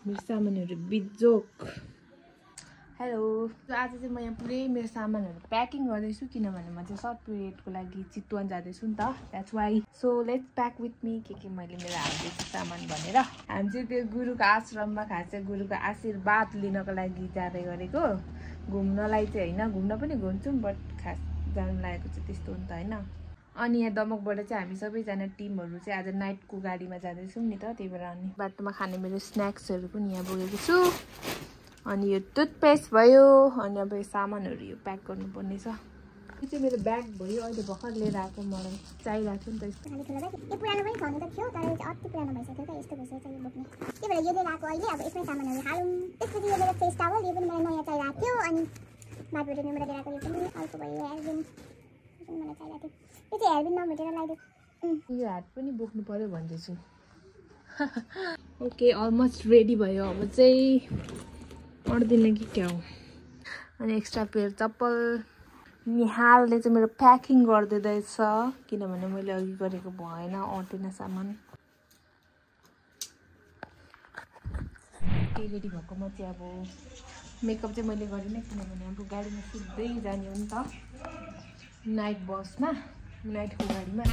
मेरो सामानहरू बिजोक। हेलो, आज चाहिँ म यहाँ पुरै मेरो सामानहरू प्याकिङ गर्दैछु किनभने म चाहिँ सर्ट पिरियडको लागि चितवन जाँदैछु नि त। That's why. So let's pack with me के मैले मेरो हाल्दैछु सामान भनेर। हामी चाहिँ त्यो गुरुको आश्रममा खास चाहिँ गुरुको आशीर्वाद लिनको लागि जाँदै गरेको। घुम्नलाई चाहिँ होइन, घुम्न पनि घुम्छौँ बट खास जानु लागेको चाहिँ त्यस्तो हो नि त होइन। अनि यहाँ दमकबाट चाहिँ हामी सबैजना टिमहरू चाहिँ आज नाइटको गाडीमा जाँदैछौँ नि त, त्यही भएर अनि बाटोमा खाने मेरो स्न्याक्सहरू पनि यहाँ बोकेको छु। अनि यो टुथपेस्ट भयो, अनि अब यो सामानहरू यो प्याक गर्नुपर्ने छ। यो चाहिँ मेरो ब्याग भयो, अहिले भर्खर लिएर आएको, मलाई चाहिरहेको थियो नि त यस्तो। यो पुरानो पनि छनु त थियो तर अति पुरानो भइसक्यो क्या, यस्तो भइसक्यो यो बोक्ने। त्यही भएर यो लिएर आएको अहिले। अब यसमै सामानहरू हालौँ। त्यसपछि यो मेरो फेस टावल, यो पनि मलाई नयाँ चाहिरहेको थियो। अनि बाटोबाट लिएर आएको यो पनि अर्को भयो हेयरबिन, मलाई चाहिरहेको थियो। यो चाहिँ हेयरबिन नभेटेर लगाइदियो। यो हात पनि बोक्नु पर्यो भन्दैछु। ओके, अलमोस्ट रेडी भयो। अब चाहिँ अड्दिनँ कि क्या हो। अनि एक्स्ट्रा पेयर चप्पल। निहालले चाहिँ मेरो प्याकिङ गरिदिँदैछ किनभने मैले अघि गरेको भएन, अटेन सामान। केही रेडी भएको म चाहिँ अब मेकअप चाहिँ मैले गरिनँ किनभने अब गाडीमा सिधै जाने हो नि त, नाइट बसमा, नाइटको गाडीमा।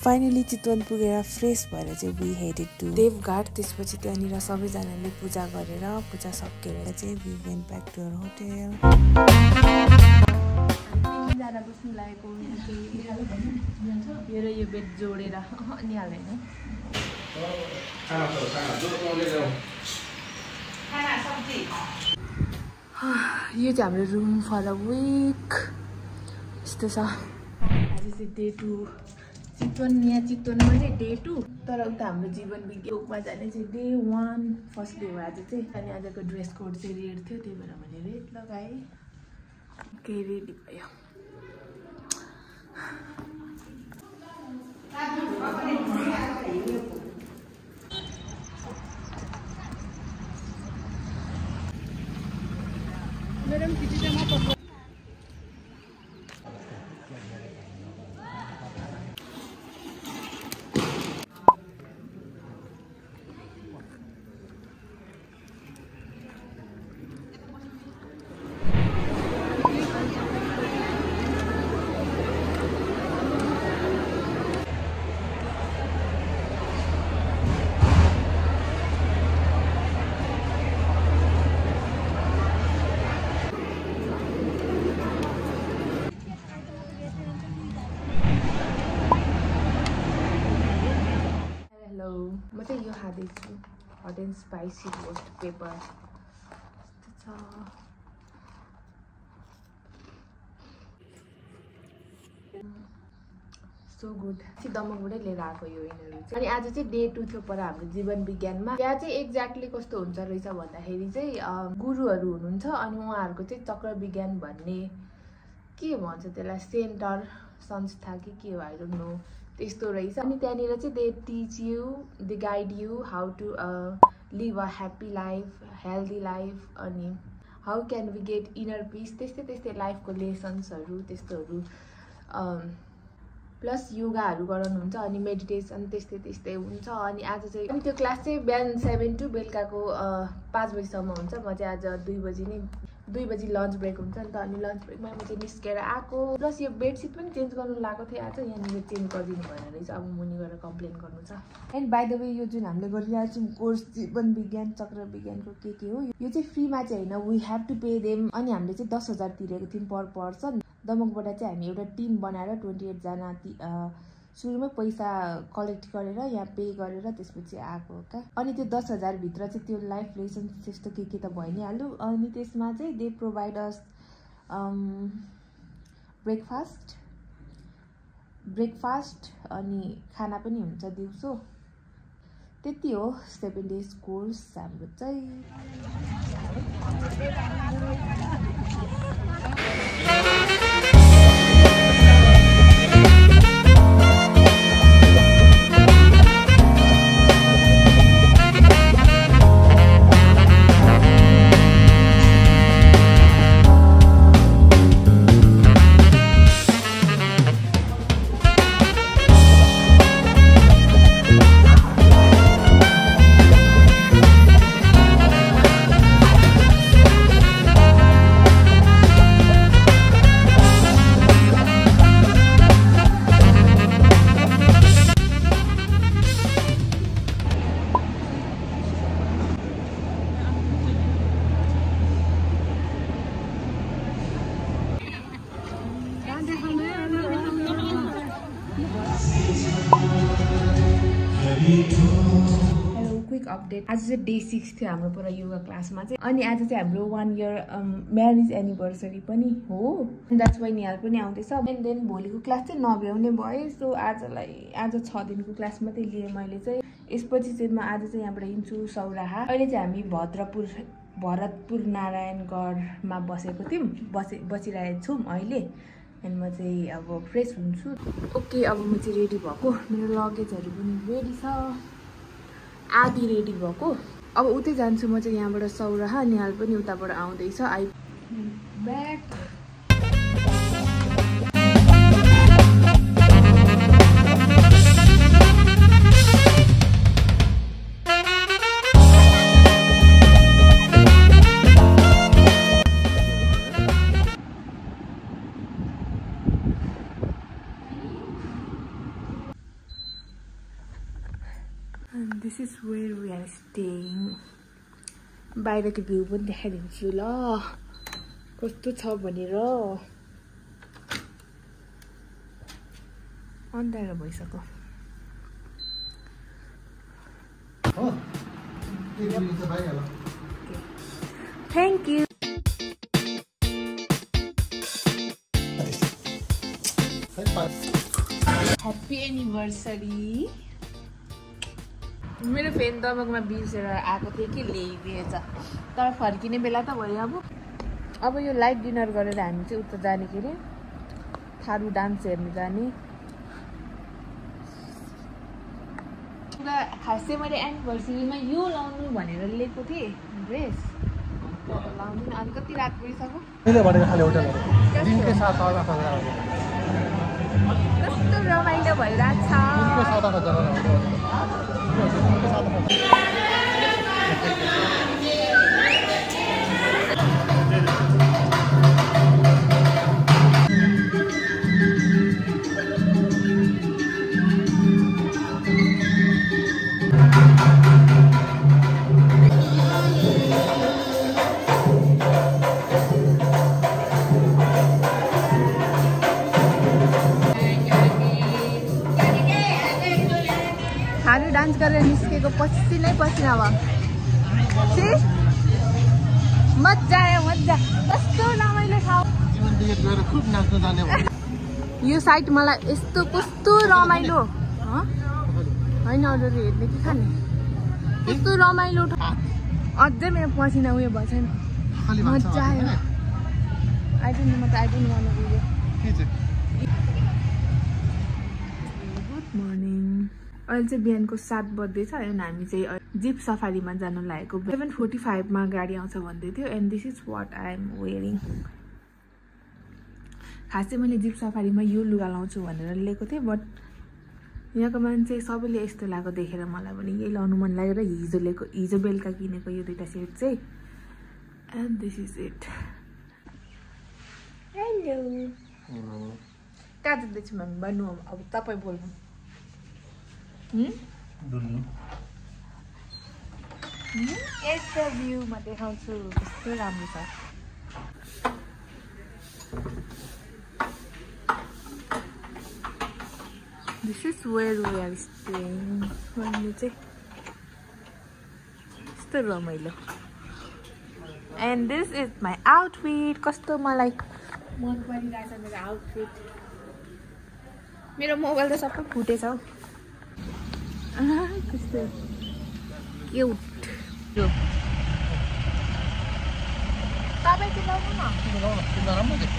फाइनली चितवन पुगेर फ्रेस भएर चाहिँ वी हेडेड टु देवघाट। त्यसपछि त्यहाँनिर सबैजनाले पूजा गरेर, पूजा सकेर चाहिँ we went back to our hotel. तिनजना बस्नु लागेको यो र यो बेड जोडेर अनि हाल्दैन। यो चाहिँ हाम्रो रुम फर अ विक यस्तो छ। आज चाहिँ डे 2 चितवन। यहाँ चितवनमा चाहिँ डे 2, तर उता हाम्रो जीवन विज्ञानमा जाने चाहिँ डे 1 फर्स्ट डे हो आज चाहिँ। अनि आजको ड्रेस कोड चाहिँ रेड थियो, त्यही भएर मैले रेड लगाएँ। केही रेडी भयो। मैडम म चाहिँ यो खाँदैछु, hot and spicy roast pepper. यस्तो छ, सो गुड। दमकबाटै लिएर आएको यो यिनीहरू चाहिँ। अनि आज चाहिँ डे 2 थियो पर हाम्रो जीवन विज्ञानमा। त्यहाँ चाहिँ एक्ज्याक्टली कस्तो हुन्छ रहेछ भन्दाखेरि चाहिँ गुरुहरू हुनुहुन्छ अनि उहाँहरूको चाहिँ चक्र विज्ञान भन्ने के भन्छ त्यसलाई, सेन्टर संस्था के हो, आई डोन्ट नो, त्यस्तो रहेछ। अनि त्यहाँनिर चाहिँ they teach you, they guide you how to live a happy life, healthy life, अनि how can we get inner peace, त्यस्तै लाइफको लेसन्सहरू त्यस्तोहरू, प्लस योगाहरू गराउनुहुन्छ अनि मेडिटेसन त्यस्तै हुन्छ। अनि आज चाहिँ अनि त्यो क्लास चाहिँ बिहान 7 to बेलुकाको 5 बजीसम्म हुन्छ। म चाहिँ आज 2 बजी लन्च ब्रेक हुन्छ नि त, अनि लन्च ब्रेकमा म चाहिँ निस्केर आएको। प्लस यो बेडसिट पनि चेन्ज गर्नु लागेको थिएँ आज, यहाँनिर चेन्ज गरिदिनु भएन रहेछ, अब मुनि गएर कम्प्लेन गर्नु छ। एन्ड बाई द वे यो जुन हामीले गरिरहेको छौँ कोर्स जीवन विज्ञान चक्र विज्ञानको के हो, यो चाहिँ फ्रीमा चाहिँ होइन, we have to pay them. अनि हामीले चाहिँ 10,000 तिरेको थियौँ पर पर्सन। दमकबाट चाहिँ हामी एउटा टिम बनाएर 28 जना सुरुमै पैसा कलेक्ट गरेर यहाँ पे गरेर त्यसपछि आएको हो क्या। अनि त्यो 10,000 भित्र चाहिँ त्यो लाइफ लेसन त्यस्तो के त भइ नै हाल्यो। अनि त्यसमा चाहिँ दे प्रोभाइड अस ब्रेकफास्ट अनि खाना पनि हुन्छ दिउँसो। त्यति हो 7 days कोर्स हाम्रो चाहिँ। अपडेट आज चाहिँ डे 6 थियो हाम्रो पुरा योगा क्लासमा चाहिँ। अनि आज चाहिँ हाम्रो 1 year म्यारेज एनिभर्सरी पनि हो। द्याट्स वाइ निहाल पनि आउँदैछ। एन्ड देन भोलिको क्लास चाहिँ नभ्याउने भयो। सो आज 6 दिनको क्लास मात्रै लिएँ मैले चाहिँ। यसपछि चाहिँ म आज चाहिँ यहाँबाट हिँड्छु सौराहा। अहिले चाहिँ हामी भरतपुर नारायणगढमा बसेको थियौँ, बसिरहेको छौँ अहिले। एन्ड म चाहिँ अब फ्रेस हुन्छु। ओके, अब म चाहिँ रेडी भएको। मेरो लगेजहरू पनि रेडी छ, आधी रेडी भएको। अब उतै जान्छु म चाहिँ यहाँबाट सौराहा। निहाल पनि उताबाट आउँदैछ। Back This is where we are staying. बाहिरको भ्यू पनि देखाइदिन्छु ल कस्तो छ भनेर। अन्धारो भइसक्यो। Thank you. Happy anniversary. मेरो फेन दमकमा बिर्सेर आएको थिएँ कि ल्याइदिएछ, तर फर्किने बेला त भयो। अब यो लाइट डिनर गरेर हामी चाहिँ उता जाने के अरे थारू डान्स हेर्नु जाने। खास चाहिँ मैले एनिभर्सरीमा यो लाउनु भनेर लिएको थिएँ ड्रेस, लाउनु अनि कति रात परिसक्यो। कस्तो रमाइलो भइरहेको छ। डान्स गरेर निस्केको पसिनै पसिना भयो। मजा आयो, मजा। कस्तो रमाइलो छ। यो साइड मलाई यस्तो कस्तो रमाइलो होइन, अरू हेर्ने कि खाने कस्तो रमाइलो। अझै मेरो पसिना उयो भएको छैन। मजा आयो। I don't no good morning. अहिले चाहिँ बिहानको 7 बज्दैछ। एन्ड हामी चाहिँ जिप सफारीमा जानु लागेको। 7:45 गाडी आउँछ भन्दै थियो। And this is what I am wearing. खास चाहिँ मैले जिप सफारीमा यो लुगा लाउँछु भनेर लिएको थिएँ, बट यहाँको मान्छे सबैले यस्तो लगाएको देखेर मलाई पनि यही लाउनु मन लागेर हिजो बेलुका किनेको यो दुईटा सेट चाहिँ। And this is it. Hello, कहाँ जाँदैछु म्याम भन्नु। अब तपाईँ बोल्नु। यस्तो भ्यू म देखाउँछु, कस्तो राम्रो छ। This is where we are staying भन्नु चाहिँ यस्तो रमाइलो। And this is my outfit. कस्तो मलाई मन परिरहेछ मेरो आउटफिट मेरो मोबाइल त सबै फुटेछ हौ कस्तो क्युट तपाईँ चिलाउनु न राम्रो देख्छ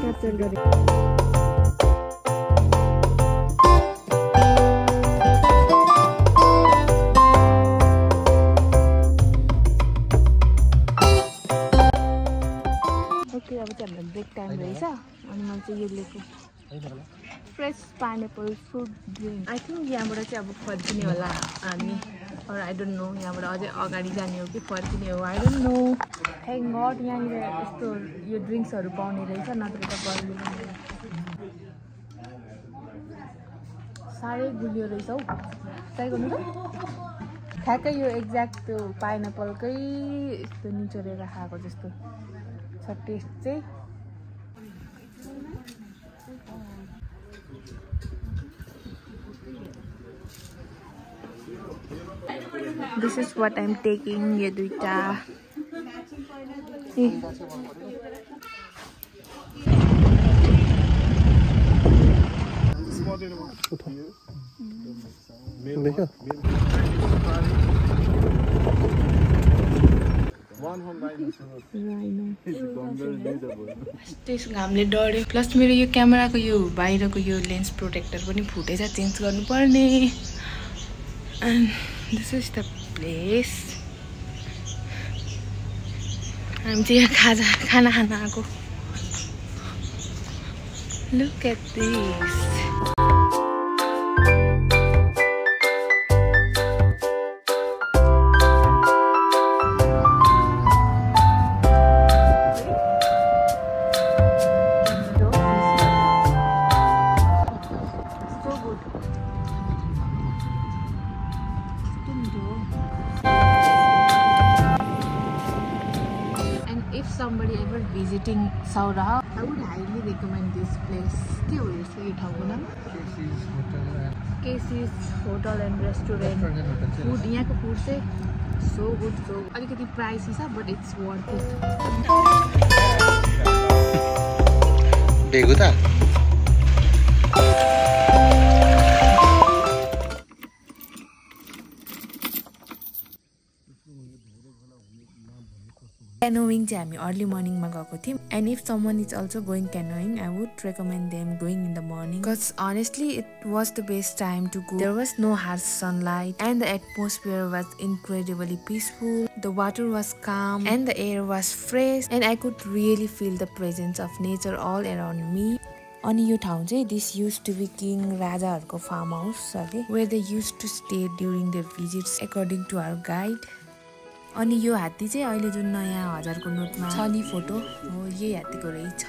क्याप्चर गरे ओके अब चाहिँ हाम्रो ब्रेक टाइम रहेछ अनि मैले चाहिँ यो लिएको fresh pineapple fruit drink I think यहाँबाट चाहिँ अब फर्किने होला हामी और आई डोन्ट नो यहाँबाट अझै अगाडि जाने हो कि फर्किने हो I don't know thank God यहाँनिर यस्तो यो ड्रिङ्क्सहरू पाउने रहेछ नत्र त गर्मी साह्रै गुलियो रहेछ हौ ट्राई गर्नु त ठ्याक्कै यो एक्ज्याक्ट त्यो पाइनएप्पलकै यस्तो निचोरेर खाएको जस्तो छ टेस्ट चाहिँ This is what I'm taking. ये दुईटा त्यस घामले डढ्यो प्लस मेरो यो क्यामेराको यो बाहिरको यो लेन्स प्रोटेक्टर पनि फुटेछ चेन्ज गर्नुपर्ने and this is the place हामी चाहिँ यहाँ खाना खान आएको look at this somebody ever visiting Sauraha, I would highly recommend this place. के हो यसको यो ठाउँको नाम? Casey's Hotel and Restaurant. Food यहाँको फुड चाहिँ so good, so अलिकति प्राइसी छ but it's worth it. बेगु त Canoeing चाहिँ हामी अर्ली मर्निङमा गएको थियौँ and if someone is also going canoeing I would recommend them going in the morning because honestly it was the best time to go. There was no harsh sunlight and the atmosphere was incredibly peaceful. The water was calm and the air was fresh and I could really feel the presence of nature all around me. अनि यो ठाउँ चाहिँ this used to be king राजाहरूको farm house अरे where they used to stay during their visits according to our guide. अनि यो हात्ती चाहिँ अहिले जुन नयाँ 1000 को नोटमा छ नि फोटो हो यही हात्तीको रहेछ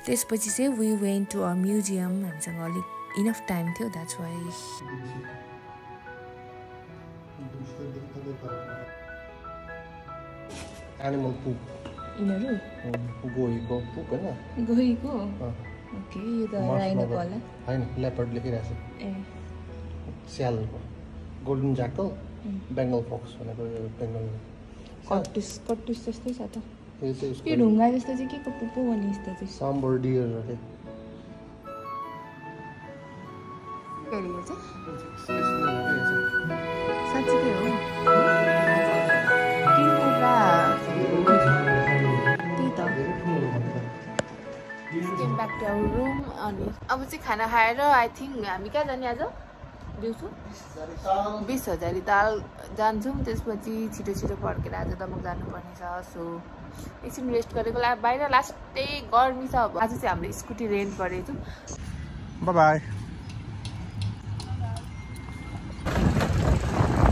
त्यसपछि चाहिँ we went to a museum हामीसँग अलिक इनफ टाइम थियो that's why एनिमल पुप इनहरु गोहीको पुप हैन गोहीको ओके यो त राइनोको होला हैन लेपर्ड लेखिरहेछ ए स्यालको गोल्डन ज्याकल बेंगल फक्स भनेको बेंगल कट्टुस जस्तै छ त यो ढुङ्गा जस्तो चाहिँ के को पुपो भने जस्तो चाहिँ साम्बर डियर अरे केरियो चाहिँ साच्चै हो किन पुरा त्यही त came back to our room अनि अब चाहिँ खाना खाएर आई थिंक हामी कहाँ जाने आज दिउँसो 20,000 ताल जान्छौँ त्यसपछि छिटो छिटो फर्केर आज दमक जानुपर्ने छ सो एकछिन रेस्ट गरेको बाहिर लास्टै गर्मी छ अब आज चाहिँ हाम्रो स्कुटी रेन्ट गरेको बाइ बाइ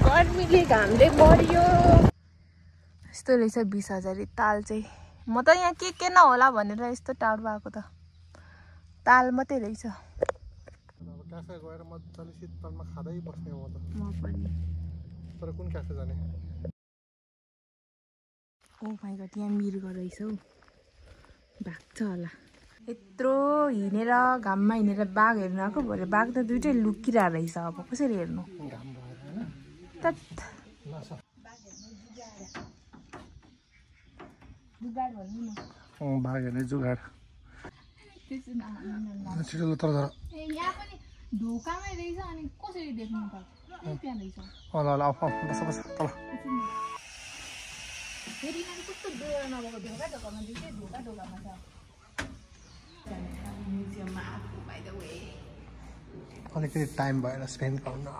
गर्मीले घामले बढ्यो यस्तो रहेछ 20,000 ताल चाहिँ म त यहाँ के नहोला भनेर यस्तो टाढो भएको त ताल मात्रै रहेछ क्याफे गएर मजाले शीतलमा खाँदै बस्ने म त म पनि तर कुन क्याफे जाने ओ माई गड यहाँ मृग रहेछ हौ भाग्छ होला यत्रो हिँडेर घाममा हिँडेर बाघ हेर्नु आएको भरे बाघ त दुइटै लुकिरहेको रहेछ अब कसरी हेर्नु बाघ हेर्ने जुगाड यहाँ पनि ढोकामै रहेछ अनि कसरी देख्नु त त्यहाँ रहेछ फेरि कस्तो डोरा नभएको ढोकामा दुइटै ढोकामा छ म्युजियममा आएको बाइ द वे अलिकति टाइम भएर स्पेन्ड गर्नु